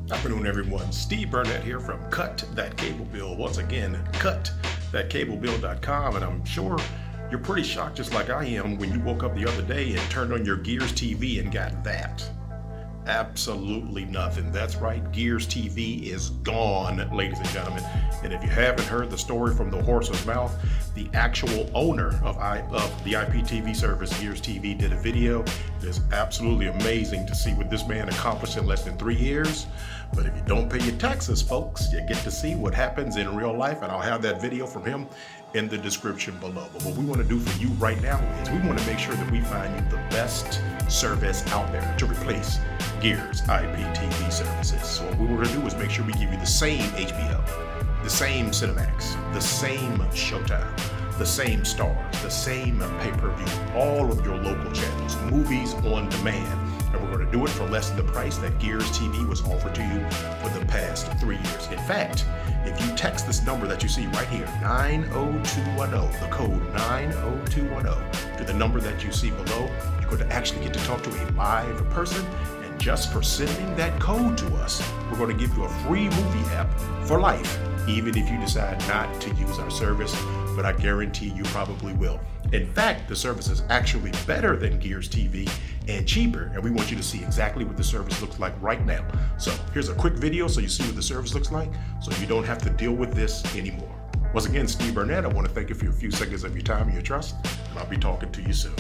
Afternoon, everyone. Steve Burnett here from Cut That Cable Bill. Once again, cutthatcablebill.com, and I'm sure you're pretty shocked, just like I am, when you woke up the other day and turned on your Gears TV and got that. Absolutely nothing. That's right, Gears TV is gone, ladies and gentlemen. And if you haven't heard the story from the horse's mouth, the actual owner of the IPTV service, Gears TV, did a video. It is absolutely amazing to see what this man accomplished in less than 3 years. But if you don't pay your taxes, folks, you get to see what happens in real life, and I'll have that video from him in the description below. But what we want to do for you right now is we want to make sure that we find you the best service out there to replace Gears IPTV services. So what we want to do is make sure we give you the same HBO, the same Cinemax, the same Showtime, the same Stars, the same pay-per-view, all of your local channels, movies on demand. And we're going to do it for less than the price that Gears TV was offered to you for the past 3 years. In fact, if you text this number that you see right here, 90210, the code 90210, to the number that you see below, you're going to actually get to talk to a live person. And just for sending that code to us, we're going to give you a free movie app for life, even if you decide not to use our service, but I guarantee you probably will. In fact, the service is actually better than Gears TV and cheaper, and we want you to see exactly what the service looks like right now. So here's a quick video so you see what the service looks like, so you don't have to deal with this anymore. Once again, Steve Burnett, I want to thank you for a few seconds of your time and your trust, and I'll be talking to you soon.